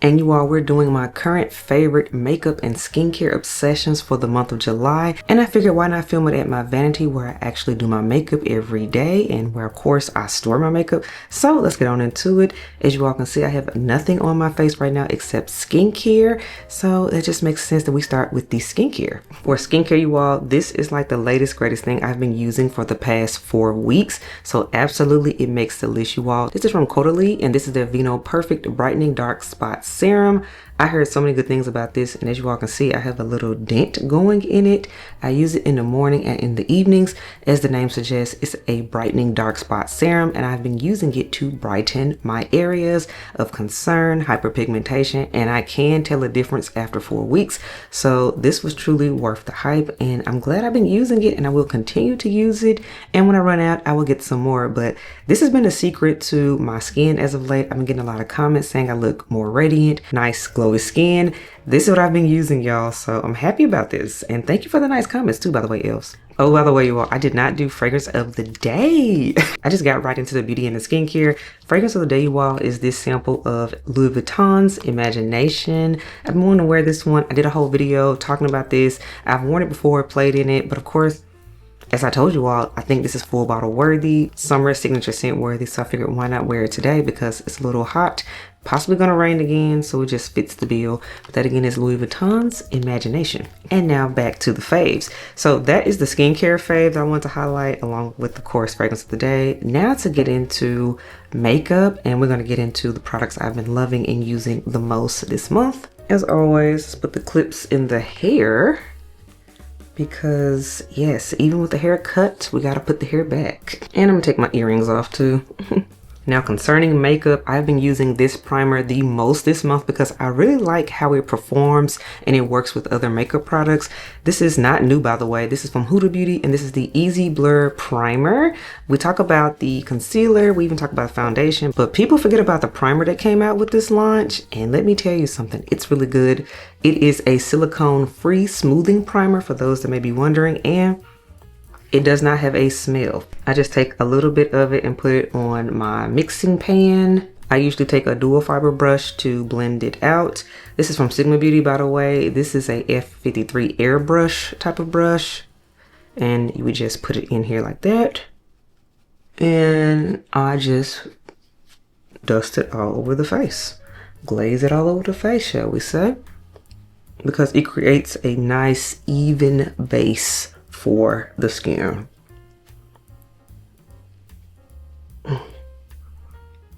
And you all, we're doing my current favorite makeup and skincare obsessions for the month of July. And I figured why not film it at my vanity where I actually do my makeup every day and where of course I store my makeup. So let's get on into it. As you all can see, I have nothing on my face right now except skincare. So it just makes sense that we start with the skincare. For skincare, you all, this is like the latest greatest thing I've been using for the past 4 weeks. So absolutely it makes the list, you all. This is from Caudalie and this is their Vino Perfect Brightening Dark Spot Serum. I heard so many good things about this, and as you all can see, I have a little dent going in it. I use it in the morning and in the evenings. As the name suggests, it's a brightening dark spot serum, and I've been using it to brighten my areas of concern, hyperpigmentation, and I can tell a difference after 4 weeks. So this was truly worth the hype, and I'm glad I've been using it, and I will continue to use it. And when I run out, I will get some more. But this has been a secret to my skin as of late. I've been getting a lot of comments saying I look more radiant, nice, glowy skin. This is what I've been using, y'all, so I'm happy about this. And thank you for the nice comments too, by the way, elves. Oh, by the way, you all, I did not do fragrance of the day. I just got right into the beauty and the skincare. Fragrance of the day, you all, is this sample of Louis Vuitton's Imagination. I've been wanting to wear this one. I did a whole video talking about this. I've worn it before, played in it, but of course, as I told you all, I think this is full bottle worthy, summer signature scent worthy, so I figured why not wear it today because it's a little hot, possibly gonna rain again, so it just fits the bill. But that again is Louis Vuitton's Imagination. And now back to the faves. So that is the skincare fave that I want to highlight along with the course fragrance of the day. Now to get into makeup, and we're gonna get into the products I've been loving and using the most this month. As always, put the clips in the hair. Because yes, even with the haircut, we gotta put the hair back. And I'm gonna take my earrings off too. Now concerning makeup, I've been using this primer the most this month because I really like how it performs and it works with other makeup products. This is not new, by the way. This is from Huda Beauty and this is the Easy Blur Primer. We talk about the concealer, we even talk about foundation, but people forget about the primer that came out with this launch. And let me tell you something, it's really good. It is a silicone-free smoothing primer for those that may be wondering, and it does not have a smell. I just take a little bit of it and put it on my mixing pan. I usually take a dual fiber brush to blend it out. This is from Sigma Beauty, by the way. This is a F53 airbrush type of brush. And you would just put it in here like that. And I just dust it all over the face. Glaze it all over the face, shall we say. Because it creates a nice even base for the skin.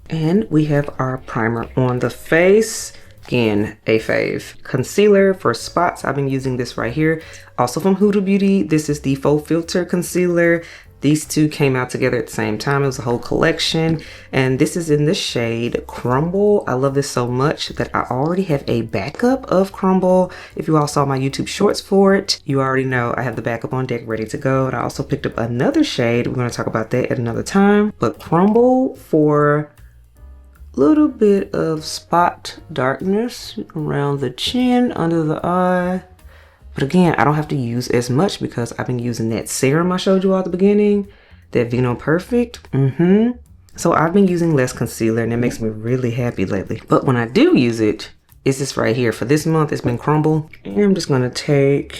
And we have our primer on the face. Again, a fave. Concealer for spots. I've been using this right here. Also from Huda Beauty. This is the Faux Filter Concealer. These two came out together at the same time. It was a whole collection. And this is in the shade Crumble. I love this so much that I already have a backup of Crumble. If you all saw my YouTube shorts for it, you already know I have the backup on deck ready to go. And I also picked up another shade. We're going to talk about that at another time. But Crumble for a little bit of spot darkness around the chin, under the eye. But again, I don't have to use as much because I've been using that serum I showed you all at the beginning, that Vino Perfect. So I've been using less concealer and it makes me really happy lately. But when I do use it, it's this right here. For this month, it's been Crumble. And I'm just gonna take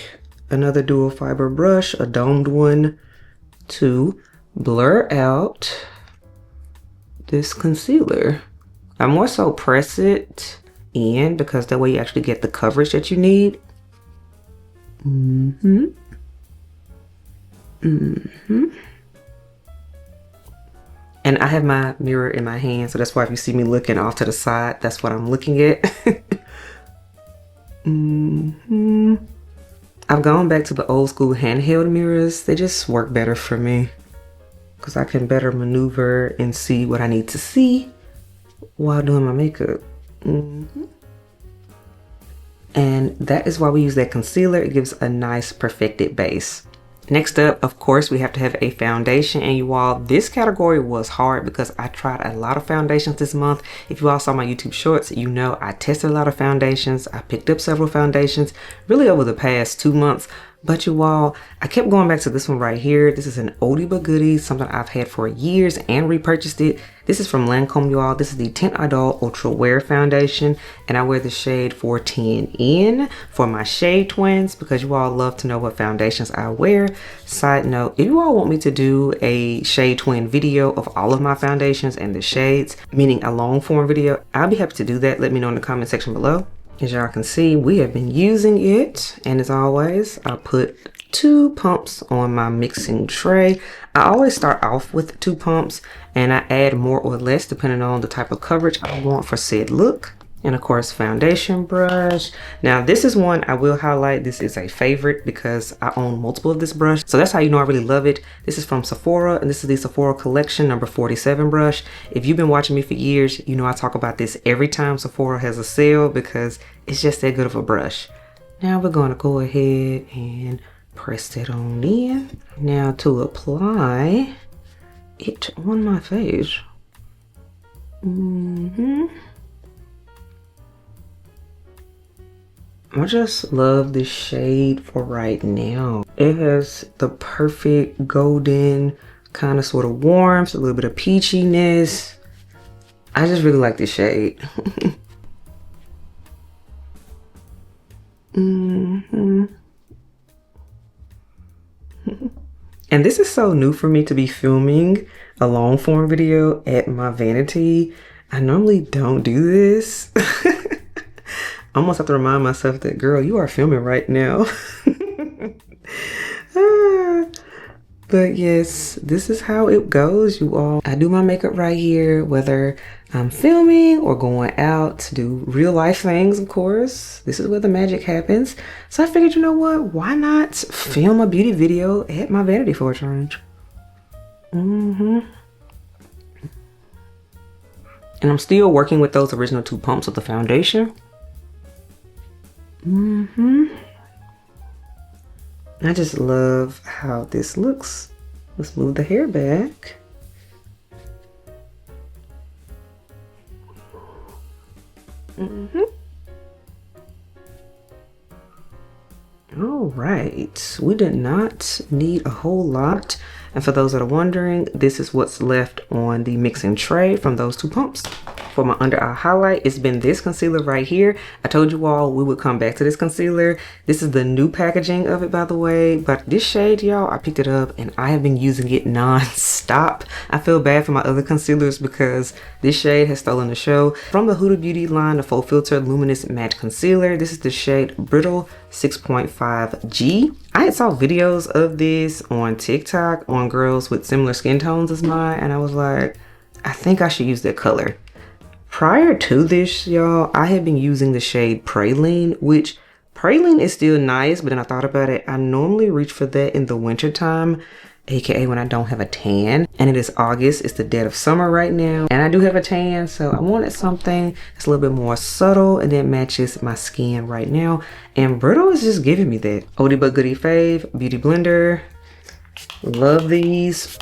another dual fiber brush, a domed one, to blur out this concealer. I more so press it in because that way you actually get the coverage that you need. And I have my mirror in my hand, so that's why if you see me looking off to the side, that's what I'm looking at. I've gone back to the old school handheld mirrors. They just work better for me because I can better maneuver and see what I need to see while doing my makeup. And that is why we use that concealer. It gives a nice perfected base. Next up, of course, we have to have a foundation. And you all, this category was hard because I tried a lot of foundations this month. If you all saw my YouTube shorts, you know I tested a lot of foundations. I picked up several foundations really over the past 2 months. But you all, I kept going back to this one right here. This is an oldie but goodie, something I've had for years and repurchased it. This is from Lancome, you all. This is the Tint Idole Ultra Wear Foundation, and I wear the shade 410N for my shade twins because you all love to know what foundations I wear. Side note, if you all want me to do a shade twin video of all of my foundations and the shades, meaning a long form video, I'll be happy to do that. Let me know in the comment section below. As y'all can see, we have been using it, and as always, I put 2 pumps on my mixing tray. I always start off with 2 pumps, and I add more or less depending on the type of coverage I want for said look. And of course, foundation brush. Now this is one I will highlight. This is a favorite because I own multiple of this brush, so that's how you know I really love it. This is from Sephora, and this is the Sephora collection number 47 brush. If you've been watching me for years, you know I talk about this every time Sephora has a sale because it's just that good of a brush. Now we're going to go ahead and press that on in. Now to apply it on my face. I just love this shade for right now. It has the perfect golden kind of sort of warmth, a little bit of peachiness. I just really like this shade. And this is so new for me to be filming a long form video at my vanity. I normally don't do this. I almost have to remind myself that, girl, you are filming right now. But yes, this is how it goes, you all. I do my makeup right here, whether I'm filming or going out to do real life things, of course. This is where the magic happens. So I figured, you know what? Why not film a beauty video at my vanity for a change? And I'm still working with those original 2 pumps of the foundation. I just love how this looks. Let's move the hair back. All right, we did not need a whole lot. And for those that are wondering, this is what's left on the mixing tray from those 2 pumps. For my under eye highlight, it's been this concealer right here. I told you all we would come back to this concealer. This is the new packaging of it, by the way. But this shade, y'all, I picked it up and I have been using it non-stop. I feel bad for my other concealers because this shade has stolen the show. From the Huda Beauty line, the Faux Filter Luminous Matte Concealer. This is the shade Brittle 6.5G. I had saw videos of this on TikTok on girls with similar skin tones as mine, and I was like, I think I should use that color. Prior to this, y'all, I had been using the shade Praline, which Praline is still nice, but then I thought about it. I normally reach for that in the winter time, aka when I don't have a tan. And it is August, it's the dead of summer right now, and I do have a tan, so I wanted something that's a little bit more subtle and that matches my skin right now. And Brittle is just giving me that. Oldie but goodie fave, Beauty Blender. Love these.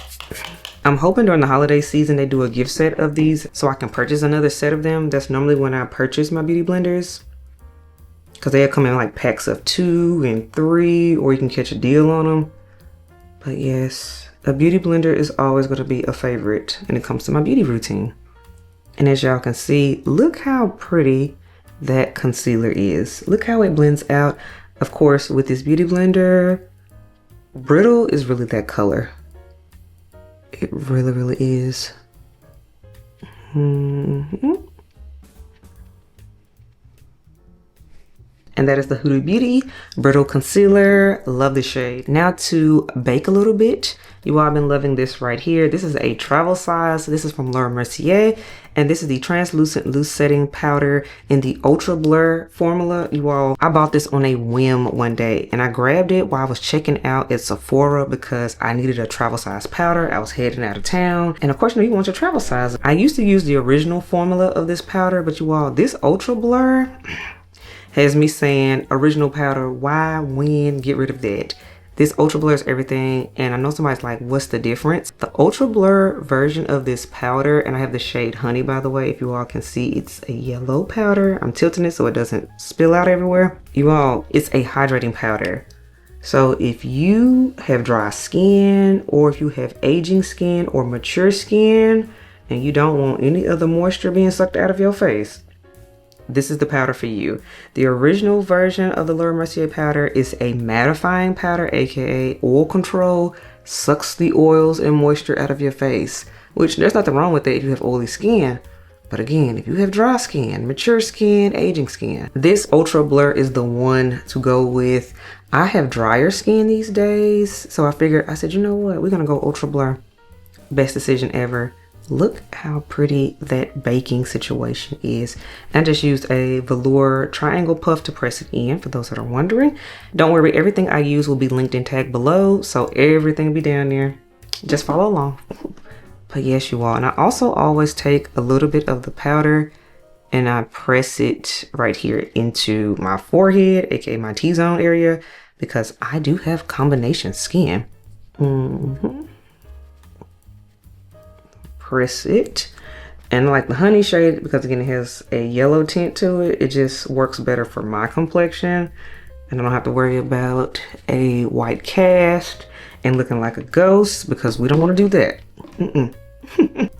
I'm hoping during the holiday season they do a gift set of these so I can purchase another set of them. That's normally when I purchase my beauty blenders, because they come in like packs of 2 and 3, or you can catch a deal on them. But yes, a beauty blender is always going to be a favorite when it comes to my beauty routine. And as y'all can see, look how pretty that concealer is. Look how it blends out. Of course, with this beauty blender, Brittle is really that color. It really, really is. And that is the Huda Beauty Brittle Concealer. Love the shade. Now to bake a little bit. You all have been loving this right here. This is a travel size. This is from Mercier. And this is the translucent loose setting powder in the ultra blur formula. You all, I bought this on a whim one day and I grabbed it while I was checking out at Sephora because I needed a travel size powder. I was heading out of town. And of course, you want your travel size. I used to use the original formula of this powder, but you all, this ultra blur has me saying, original powder, why, when, get rid of that. This ultra blur is everything, and I know somebody's like, what's the difference? The ultra blur version of this powder, and I have the shade Honey, by the way, if you all can see, it's a yellow powder. I'm tilting it so it doesn't spill out everywhere. You all, it's a hydrating powder. So if you have dry skin, or if you have aging skin or mature skin, and you don't want any other moisture being sucked out of your face, this is the powder for you. The original version of the Laura Mercier powder is a mattifying powder, aka oil control, sucks the oils and moisture out of your face, which there's nothing wrong with it if you have oily skin. But again, if you have dry skin, mature skin, aging skin, this Ultra Blur is the one to go with. I have drier skin these days, so I figured, I said, you know what, we're gonna go Ultra Blur. Best decision ever. Look how pretty that baking situation is. I just used a velour triangle puff to press it in, for those that are wondering. Don't worry, everything I use will be linked and tagged below, so everything will be down there. Just follow along. But yes, you all, and I also always take a little bit of the powder and I press it right here into my forehead, aka my T-zone area, because I do have combination skin. Press it, and like the honey shade, because again it has a yellow tint to it, it just works better for my complexion, and I don't have to worry about a white cast and looking like a ghost, because we don't want to do that.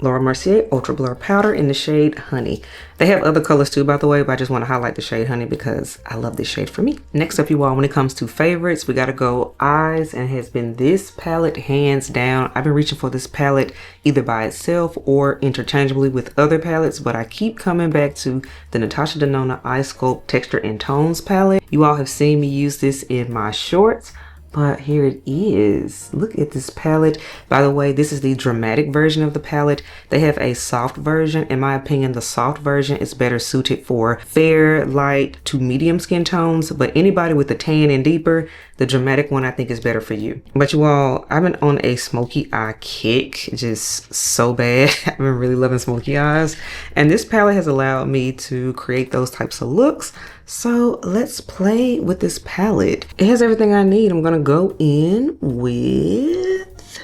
Laura Mercier Ultra Blur powder in the shade Honey. They have other colors too, by the way, but I just want to highlight the shade Honey because I love this shade for me. Next up, you all, when it comes to favorites, we got to go eyes, and it has been this palette hands down. I've been reaching for this palette either by itself or interchangeably with other palettes, but I keep coming back to the Natasha Denona Eye Sculpt Texture and Tones palette. You all have seen me use this in my shorts, but here it is. Look at this palette. By the way, this is the dramatic version of the palette. They have a soft version. In my opinion, the soft version is better suited for fair, light to medium skin tones, but anybody with a tan and deeper, the dramatic one I think is better for you. But you all, I've been on a smoky eye kick, just so bad. I've been really loving smoky eyes, and this palette has allowed me to create those types of looks. So let's play with this palette. It has everything I need. I'm gonna go in with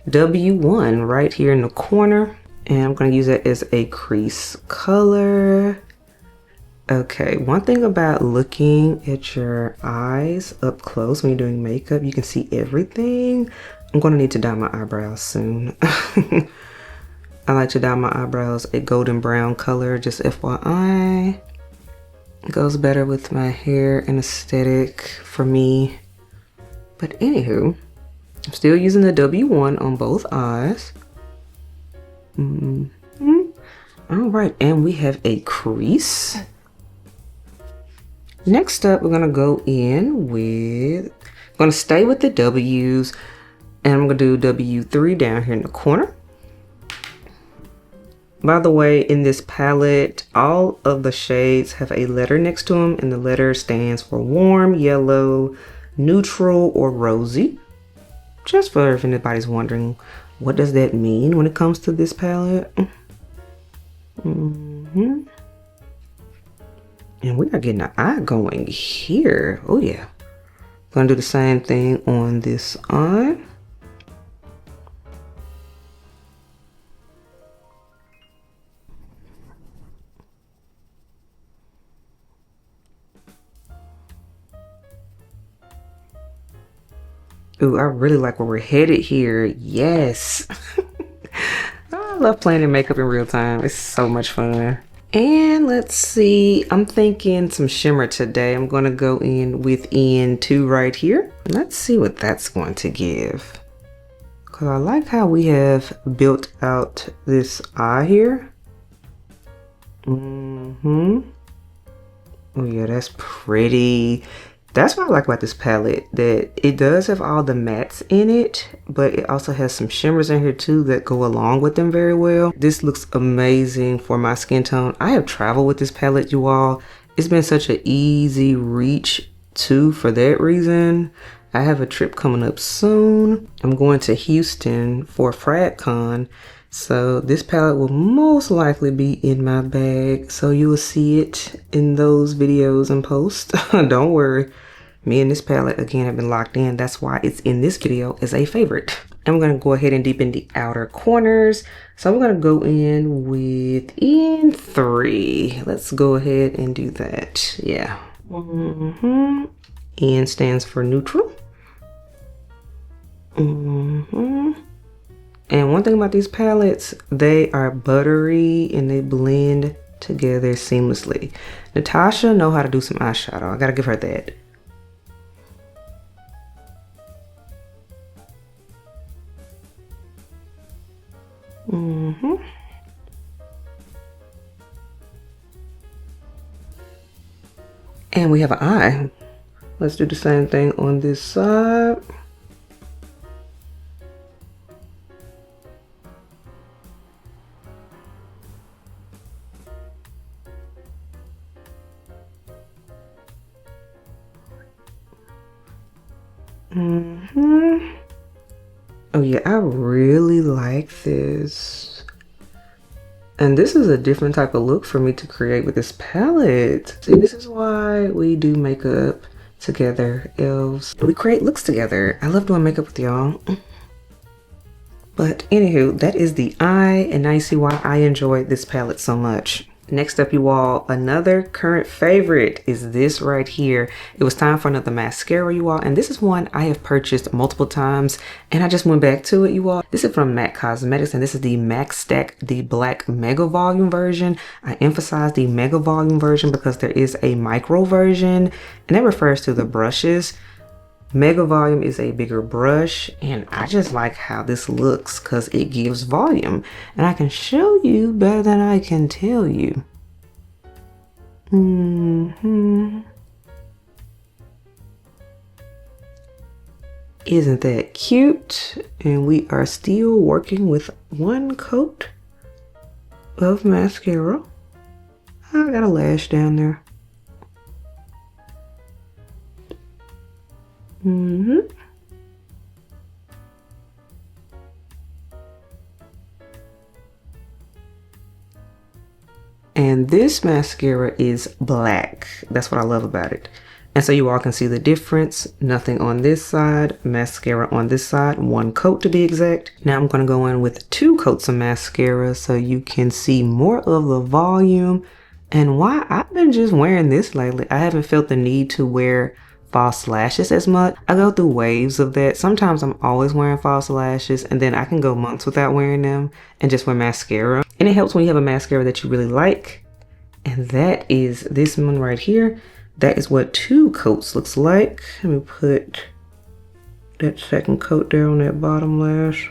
W1 right here in the corner, and I'm gonna use it as a crease color. Okay, one thing about looking at your eyes up close when you're doing makeup, you can see everything. I'm gonna need to dye my eyebrows soon. I like to dye my eyebrows a golden brown color, just FYI. It goes better with my hair and aesthetic for me. But anywho, I'm still using the W1 on both eyes. All right, and we have a crease. Next up, we're gonna go in with, I'm gonna stay with the W's, and I'm gonna do W3 down here in the corner. By the way, in this palette, all of the shades have a letter next to them, and the letter stands for warm, yellow, neutral, or rosy. Just for if anybody's wondering, what does that mean when it comes to this palette? And we are getting an eye going here. Oh yeah. Gonna do the same thing on this eye. Ooh, I really like where we're headed here. Yes. I love planning makeup in real time. It's so much fun. And let's see, I'm thinking some shimmer today. I'm gonna go in with N2 right here. Let's see what that's going to give. Cause I like how we have built out this eye here. Oh yeah, that's pretty. That's what I like about this palette, that it does have all the mattes in it, but it also has some shimmers in here too that go along with them very well. This looks amazing for my skin tone. I have traveled with this palette, you all. It's been such an easy reach too for that reason. I have a trip coming up soon. I'm going to Houston for FradCon. So this palette will most likely be in my bag. So you will see it in those videos and posts. Don't worry. Me and this palette, again, have been locked in. That's why it's in this video as a favorite. And we're going to go ahead and deepen the outer corners. So we're going to go in with N3. Let's go ahead and do that. Yeah. N stands for neutral. And And one thing about these palettes, they are buttery and they blend together seamlessly. Natasha know how to do some eyeshadow. I gotta give her that. And we have an eye. Let's do the same thing on this side. Oh yeah, I really like this. And this is a different type of look for me to create with this palette. See, this is why we do makeup together, elves. We create looks together. I love doing makeup with y'all. But anywho, that is the eye, and now you see why I enjoy this palette so much. Next up, you all, another current favorite is this right here. It was time for another mascara, you all, and this is one I have purchased multiple times, and I just went back to it, you all. This is from MAC Cosmetics, and this is the MAC Stack, the black mega volume version. I emphasize the mega volume version because there is a micro version, and that refers to the brushes. Mega volume is a bigger brush, and I just like how this looks because it gives volume, and I can show you better than I can tell you. Isn't that cute? And we are still working with one coat of mascara. I got a lash down there. And this mascara is black. That's what I love about it. And so you all can see the difference. Nothing on this side, mascara on this side, one coat to be exact. Now I'm going to go in with 2 coats of mascara so you can see more of the volume and why I've been just wearing this lately. I haven't felt the need to wear false lashes as much. I go through waves of that. Sometimes I'm always wearing false lashes, and then I can go months without wearing them and just wear mascara. And it helps when you have a mascara that you really like. And that is this one right here. That is what 2 coats looks like. Let me put that second coat there on that bottom lash.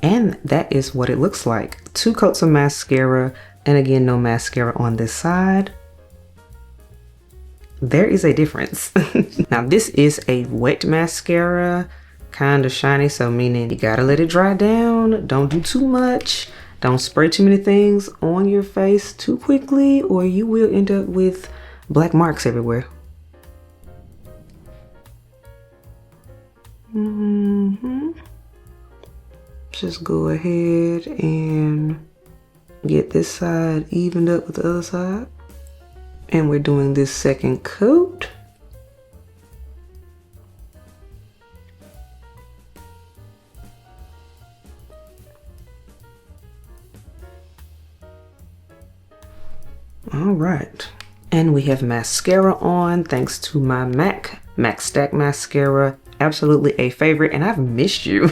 And that is what it looks like. 2 coats of mascara, and again, no mascara on this side. There is a difference. Now this is a wet mascara, kind of shiny, so meaning you gotta let it dry down. Don't do too much. Don't spray too many things on your face too quickly, or you will end up with black marks everywhere. Just go ahead and get this side evened up with the other side. And we're doing this second coat. All right. And we have mascara on thanks to my MAC Stack mascara. Absolutely a favorite, and I've missed you.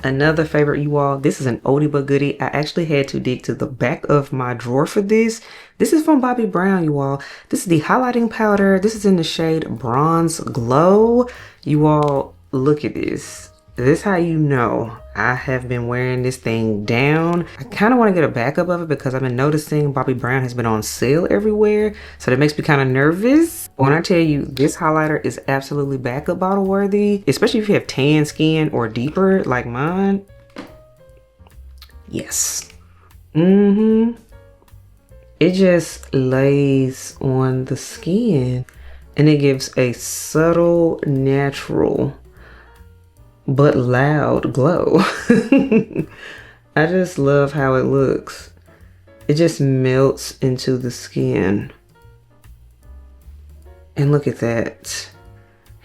Another favorite, you all, this is an oldie but goodie. I actually had to dig to the back of my drawer for this. This is from Bobbi Brown, you all. This is the highlighting powder. This is in the shade Bronze Glow. You all, look at this. This is how you know I have been wearing this thing down. I kind of want to get a backup of it because I've been noticing Bobbi Brown has been on sale everywhere. So that makes me kind of nervous. When I tell you this highlighter is absolutely backup bottle worthy, especially if you have tan skin or deeper like mine. Yes. It just lays on the skin and it gives a subtle, natural, but loud glow. I just love how it looks. It just melts into the skin. And look at that.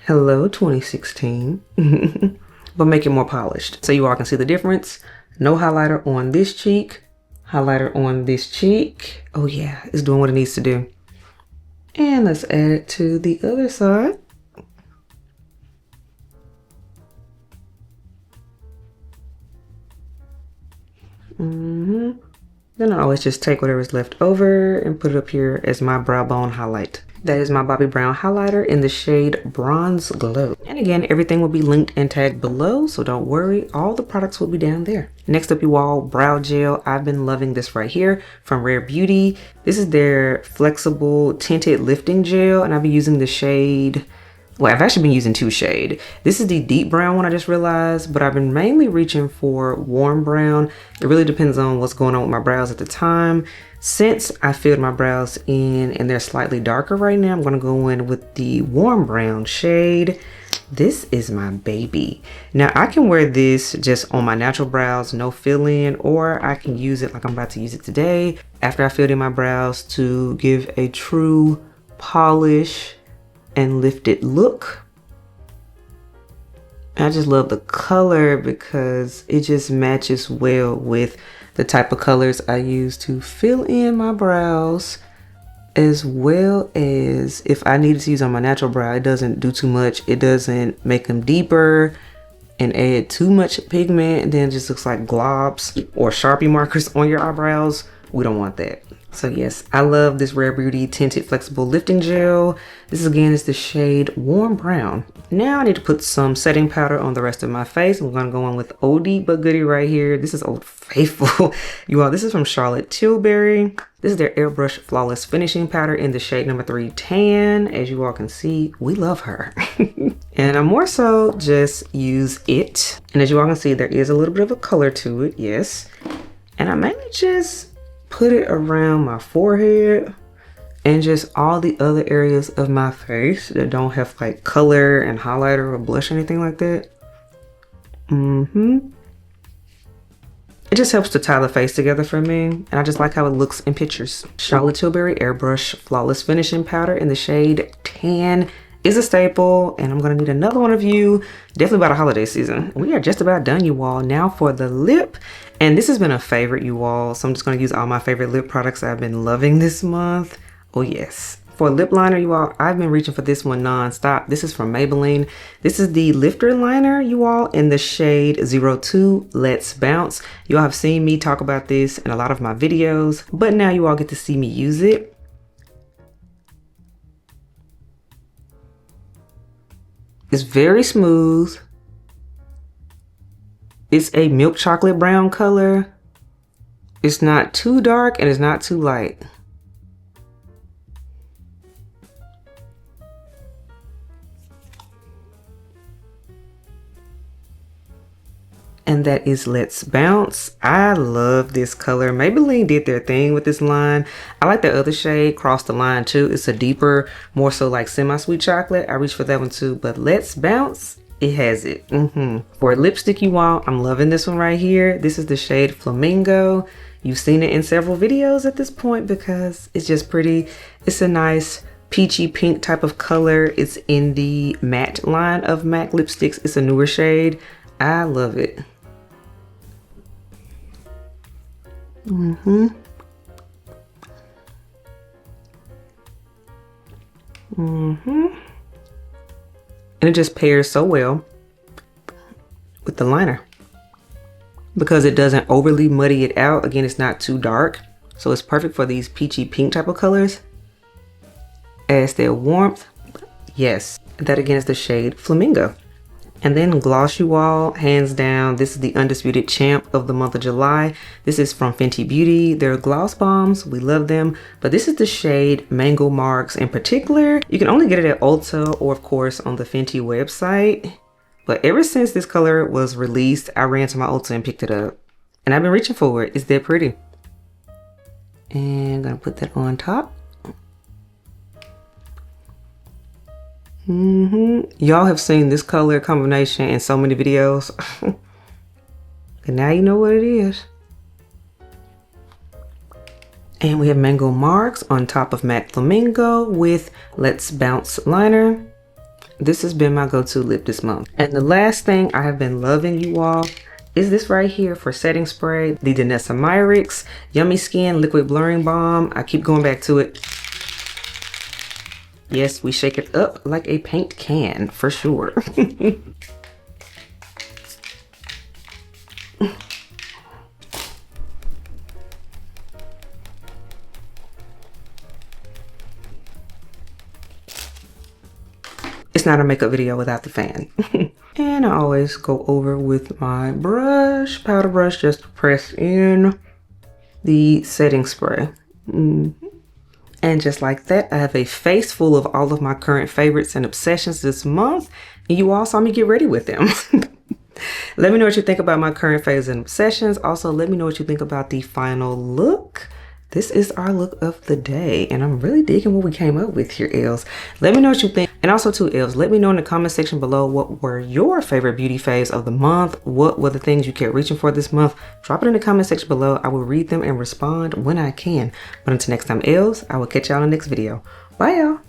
Hello 2016. But make it more polished so you all can see the difference. No highlighter on this cheek, highlighter on this cheek. Oh yeah, it's doing what it needs to do. And let's add it to the other side. Then I always just take whatever's left over and put it up here as my brow bone highlight. That is my Bobbi Brown highlighter in the shade Bronze Glow. And again, everything will be linked and tagged below, so don't worry, all the products will be down there. Next up, you all, brow gel. I've been loving this right here from Rare Beauty. This is their flexible tinted lifting gel, and I've been using the shade, well, I've actually been using two shades. This is the deep brown one, I just realized, but I've been mainly reaching for warm brown. It really depends on what's going on with my brows at the time. Since I filled my brows in and they're slightly darker right now, I'm gonna go in with the warm brown shade. This is my baby. Now I can wear this just on my natural brows, no fill-in, or I can use it like I'm about to use it today after I filled in my brows to give a true polish and lifted look. I just love the color because it just matches well with the type of colors I use to fill in my brows, as well as if I needed to use on my natural brow. It doesn't do too much. It doesn't make them deeper and add too much pigment, and then it just looks like globs or Sharpie markers on your eyebrows. We don't want that. So yes, I love this Rare Beauty Tinted Flexible Lifting Gel. This again is the shade Warm Brown. Now I need to put some setting powder on the rest of my face. I'm gonna go on with Oldie But Goodie right here. This is Old Faithful. You all, this is from Charlotte Tilbury. This is their Airbrush Flawless Finishing Powder in the shade number 3 Tan. As you all can see, we love her. And I more so just use it. And as you all can see, there is a little bit of a color to it, yes. And I mainly just put it around my forehead and just all the other areas of my face that don't have like color and highlighter or blush or anything like that. It just helps to tie the face together for me, and I just like how it looks in pictures. Charlotte Tilbury Airbrush Flawless Finishing Powder in the shade Tan is a staple, and I'm gonna need another one of you definitely by the holiday season. We are just about done, you all. Now for the lip, and this has been a favorite, you all, so I'm just gonna use all my favorite lip products I've been loving this month. Oh yes. For lip liner, you all, I've been reaching for this one non-stop. This is from Maybelline. This is the lifter liner, you all, in the shade 02 Let's Bounce. You all have seen me talk about this in a lot of my videos, but now you all get to see me use it. It's very smooth. It's a milk chocolate brown color. It's not too dark and it's not too light. And that is Let's Bounce. I love this color. Maybelline did their thing with this line. I like the other shade, Cross the Line too. It's a deeper, more so like semi-sweet chocolate. I reached for that one too, but Let's Bounce, it has it. For lipstick, you all, I'm loving this one right here. This is the shade Flamingo. You've seen it in several videos at this point because it's just pretty. It's a nice peachy pink type of color. It's in the matte line of MAC lipsticks. It's a newer shade. I love it. And it just pairs so well with the liner because it doesn't overly muddy it out. Again, it's not too dark, so it's perfect for these peachy pink type of colors. Adds their warmth. Yes, that again is the shade Flamingo. And then gloss, you all, hands down, this is the undisputed champ of the month of July. This is from Fenty Beauty. They're gloss bombs. We love them. But this is the shade Mango Margz in particular. You can only get it at Ulta or, of course, on the Fenty website. But ever since this color was released, I ran to my Ulta and picked it up. And I've been reaching for it. It's that pretty. And I'm going to put that on top. Y'all have seen this color combination in so many videos. And now you know what it is. And we have Mango Margz on top of MAC Flamingo with Let's Bounce liner. This has been my go-to lip this month. And the last thing I have been loving, you all, is this right here for setting spray, the Danessa Myricks Yummy Skin Liquid Blurring Balm. I keep going back to it. Yes, we shake it up like a paint can for sure. It's not a makeup video without the fan. And I always go over with my brush, powder brush, just to press in the setting spray. And just like that, I have a face full of all of my current favorites and obsessions this month. And you all saw me get ready with them. Let me know what you think about my current faves and obsessions. Also, let me know what you think about the final look. This is our look of the day, and I'm really digging what we came up with here, Els. Let me know what you think. And also too, Els, let me know in the comment section below what were your favorite beauty faves of the month. What were the things you kept reaching for this month? Drop it in the comment section below. I will read them and respond when I can. But until next time, Els, I will catch y'all in the next video. Bye, y'all.